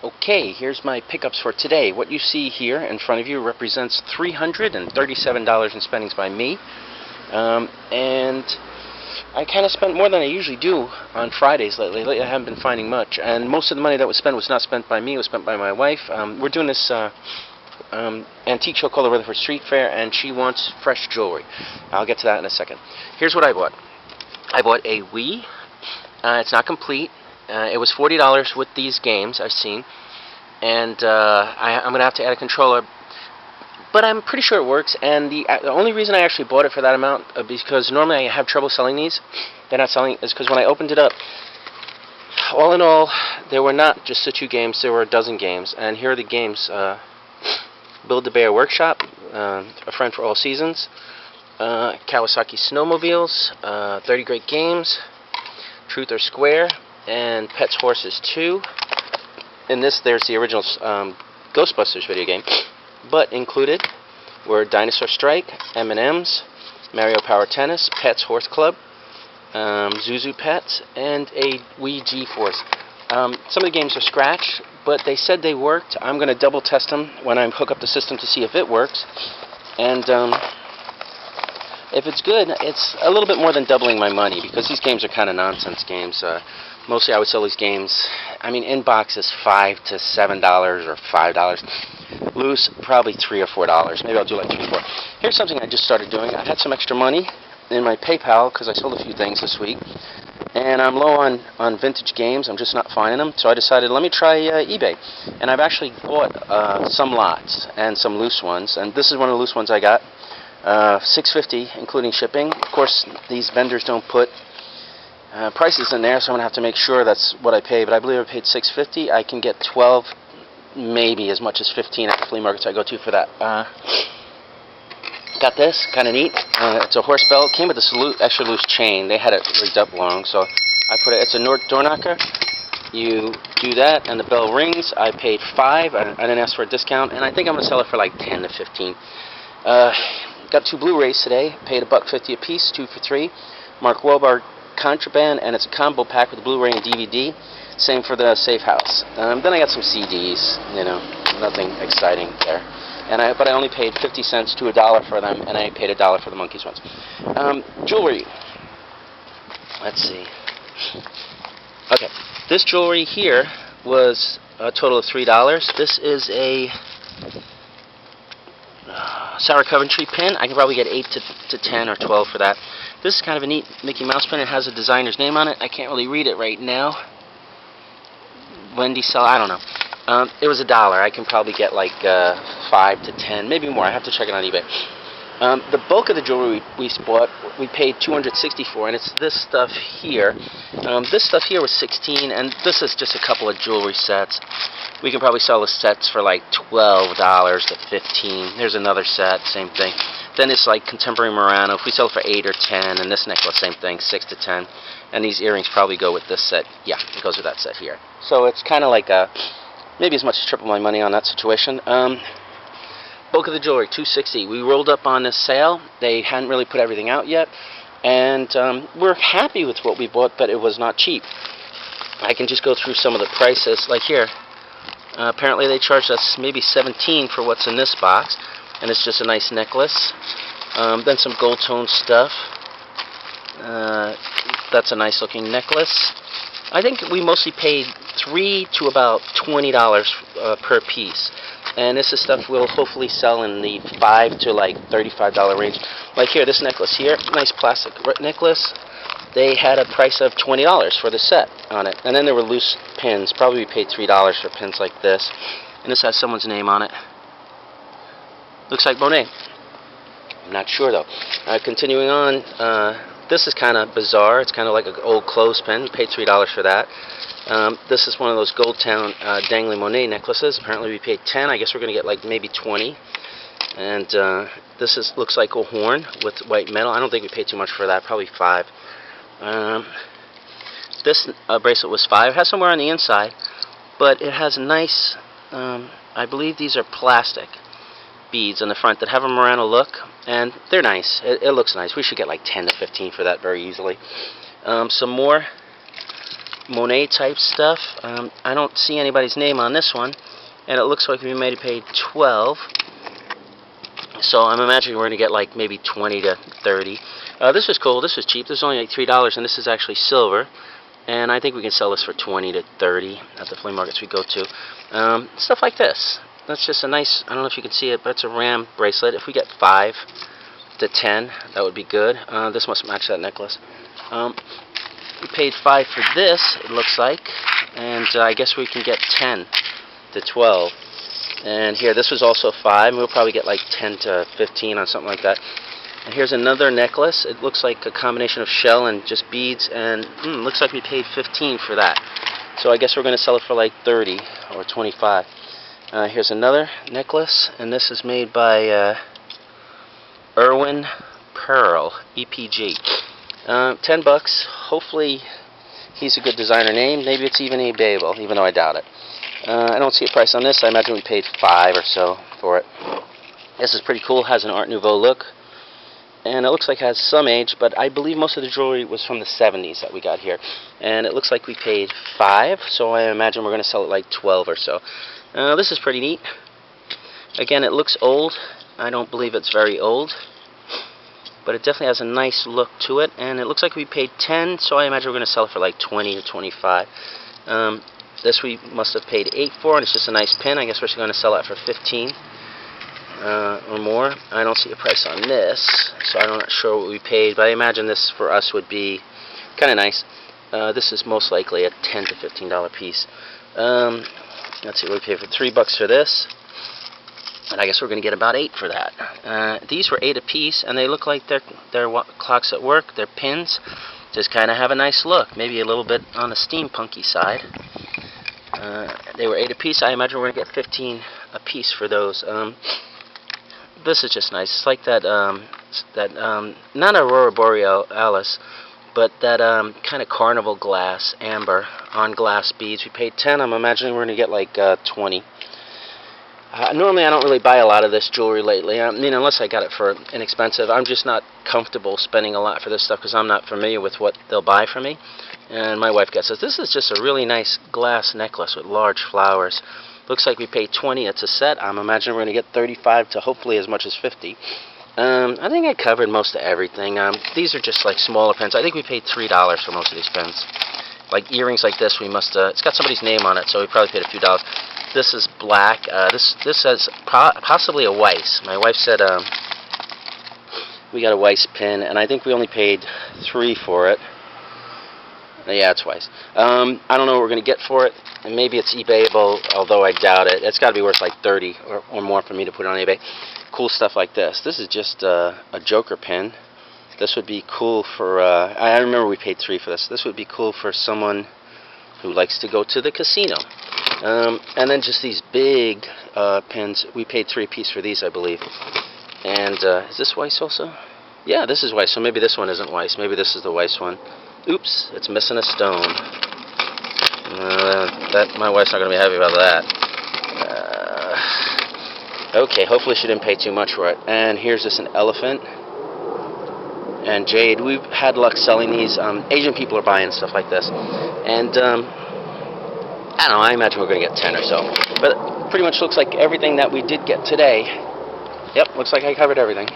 Okay, here's my pickups for today. What you see here in front of you represents $337 in spendings by me. And I kind of spent more than I usually do on Fridays lately. Lately I haven't been finding much. And most of the money that was spent was not spent by me, it was spent by my wife. We're doing this antique show called the Rutherford Street Fair, and she wants fresh jewelry. I'll get to that in a second. Here's what I bought. I bought a Wii. It's not complete. It was $40 with these games I've seen, and I'm going to have to add a controller, but I'm pretty sure it works. And the only reason I actually bought it for that amount because normally I have trouble selling these. They're not selling is because when I opened it up, all in all, there were not just the 2 games, there were a dozen games. And here are the games: Build-A-Bear Workshop, A Friend for All Seasons, Kawasaki Snowmobiles, 30 Great Games, Truth or Square, and Pets Horses 2. In this, there's the original Ghostbusters video game, but included were Dinosaur Strike, M&M's, Mario Power Tennis, Pets Horse Club, Zuzu Pets, and a Wii G-Force. Some of the games are scratched, but they said they worked. I'm going to double test them when I hook up the system to see if it works. And if it's good, it's a little bit more than doubling my money, because these games are kind of nonsense games. Mostly I would sell these games, I mean, in boxes $5 to $7 or $5. Loose, probably $3 or $4. Maybe I'll do like 3 or 4. Here's something I just started doing. I had some extra money in my PayPal because I sold a few things this week, and I'm low on vintage games. I'm just not finding them, so I decided, let me try eBay. And I've actually bought some lots and some loose ones, and this is one of the loose ones I got. $6.50 including shipping. Of course, these vendors don't put prices in there, so I'm going to have to make sure that's what I pay, but I believe I paid $6.50. I can get 12, maybe as much as 15 at the flea markets I go to for that. Got this, kind of neat. It's a horse bell. It came with this extra loose chain. They had it rigged up long, so I put it. It's a door knocker. You do that, and the bell rings. I paid $5. I didn't ask for a discount, and I think I'm going to sell it for like 10 to 15. Got 2 Blu-rays today. Paid $1.50 a piece, 2 for $3. Mark Wahlberg Contraband, and it's a combo pack with Blu-ray and DVD. Same for the Safe House. Then I got some CDs. You know, nothing exciting there. But I only paid 50 cents to $1 for them, and I paid $1 for the Monkeys ones. Jewelry. Let's see. Okay, this jewelry here was a total of $3. This is a Sarah Coventry pin. I can probably get 8 to 10 or 12 for that. This is kind of a neat Mickey Mouse pin. It has a designer's name on it. I can't really read it right now. Wendy Sell, I don't know. It was $1. I can probably get like 5 to 10, maybe more. I have to check it on eBay. The bulk of the jewelry we bought, we paid $260 for, and it's this stuff here. This stuff here was $16, and this is just a couple of jewelry sets. We can probably sell the sets for like $12 to $15. There's another set, same thing. Then it's like contemporary Murano. If we sell it for 8 or 10, and this necklace, same thing, 6 to 10. And these earrings probably go with this set. Yeah, it goes with that set here. So it's kind of like maybe as much as triple my money on that situation. Bulk of the jewelry, $260. We rolled up on this sale. They hadn't really put everything out yet, and we're happy with what we bought, but it was not cheap. I can just go through some of the prices. Like here, apparently they charged us maybe $17 for what's in this box, and it's just a nice necklace. Then some gold tone stuff. That's a nice looking necklace. I think we mostly paid $3 to about $20 per piece. And this is stuff we'll hopefully sell in the $5 to like $35 range. Like here, this necklace here, nice plastic necklace. They had a price of $20 for the set on it. And then there were loose pins. Probably we paid $3 for pins like this. And this has someone's name on it. Looks like Monet. I'm not sure though. Continuing on, this is kind of bizarre. It's kind of like an old clothespin. We paid $3 for that. This is one of those Gold Town dangling Monet necklaces. Apparently we paid 10. I guess we're going to get like maybe 20. And this looks like a horn with white metal. I don't think we paid too much for that. Probably 5. This bracelet was 5. It has somewhere on the inside, but it has a nice, I believe these are plastic beads on the front that have a Murano look, and they're nice. It looks nice. We should get like 10 to 15 for that very easily. Some more Monet type stuff. I don't see anybody's name on this one, and it looks like we may have paid 12. So I'm imagining we're going to get like maybe 20 to 30. This was cool. This was cheap. This was only like $3, and this is actually silver. And I think we can sell this for 20 to 30 at the flea markets we go to. Stuff like this. That's just a nice, I don't know if you can see it, but it's a ram bracelet. If we get 5 to 10, that would be good. This must match that necklace. We paid 5 for this, it looks like. And I guess we can get 10 to 12. And here, this was also 5. We'll probably get like 10 to 15 on something like that. And here's another necklace. It looks like a combination of shell and just beads, and looks like we paid 15 for that. So I guess we're going to sell it for like 30 or 25. Here's another necklace, and this is made by Irwin Pearl, EPG. 10 bucks. Hopefully he's a good designer name. Maybe it's even eBayable, even though I doubt it. I don't see a price on this. I imagine we paid 5 or so for it. This is pretty cool. Has an Art Nouveau look. And it looks like it has some age, but I believe most of the jewelry was from the 70s that we got here. And it looks like we paid 5, so I imagine we're going to sell it like 12 or so. This is pretty neat. Again, it looks old. I don't believe it's very old, but it definitely has a nice look to it. And it looks like we paid 10, so I imagine we're going to sell it for like 20 to 25. This we must have paid 8 for, and it's just a nice pin. I guess we're going to sell that for 15. Or more. I don't see a price on this, so I'm not sure what we paid, but I imagine this for us would be kind of nice. This is most likely a $10 to $15 piece. Let's see, we paid for $3 for this, and I guess we're going to get about 8 for that. These were 8 a piece, and they look like they're clocks at work. They're pins. Just kind of have a nice look, maybe a little bit on the steampunky side. They were 8 a piece. I imagine we're going to get 15 a piece for those. This is just nice. It's like that, not Aurora Borealis, but that kind of carnival glass, amber, on glass beads. We paid 10. I'm imagining we're going to get like 20. Normally I don't really buy a lot of this jewelry lately. I mean, unless I got it for inexpensive. I'm just not comfortable spending a lot for this stuff because I'm not familiar with what they'll buy for me. And my wife gets this. This is just a really nice glass necklace with large flowers. Looks like we paid 20. It's a set. I'm imagining we're going to get 35 to hopefully as much as 50. I think I covered most of everything. These are just like smaller pins. I think we paid $3 for most of these pins. Like earrings like this, we must. It's got somebody's name on it, so we probably paid a few dollars. This is black. This says possibly a Weiss. My wife said we got a Weiss pin, and I think we only paid 3 for it. Yeah, it's Weiss. I don't know what we're going to get for it, and maybe it's eBayable, although I doubt it. It's got to be worth like 30 or more for me to put it on eBay. Cool stuff like this. This is just a joker pin. This would be cool for, I remember we paid 3 for this. This would be cool for someone who likes to go to the casino. And then just these big pins. We paid 3 apiece for these, I believe. And is this Weiss also? Yeah, this is Weiss, so maybe this one isn't Weiss. Maybe this is the Weiss one. Oops, it's missing a stone. My wife's not going to be happy about that. Okay, hopefully she didn't pay too much for it. And here's just an elephant and jade. We've had luck selling these. Asian people are buying stuff like this. And I don't know, I imagine we're going to get 10 or so. But pretty much looks like everything that we did get today. Yep, looks like I covered everything.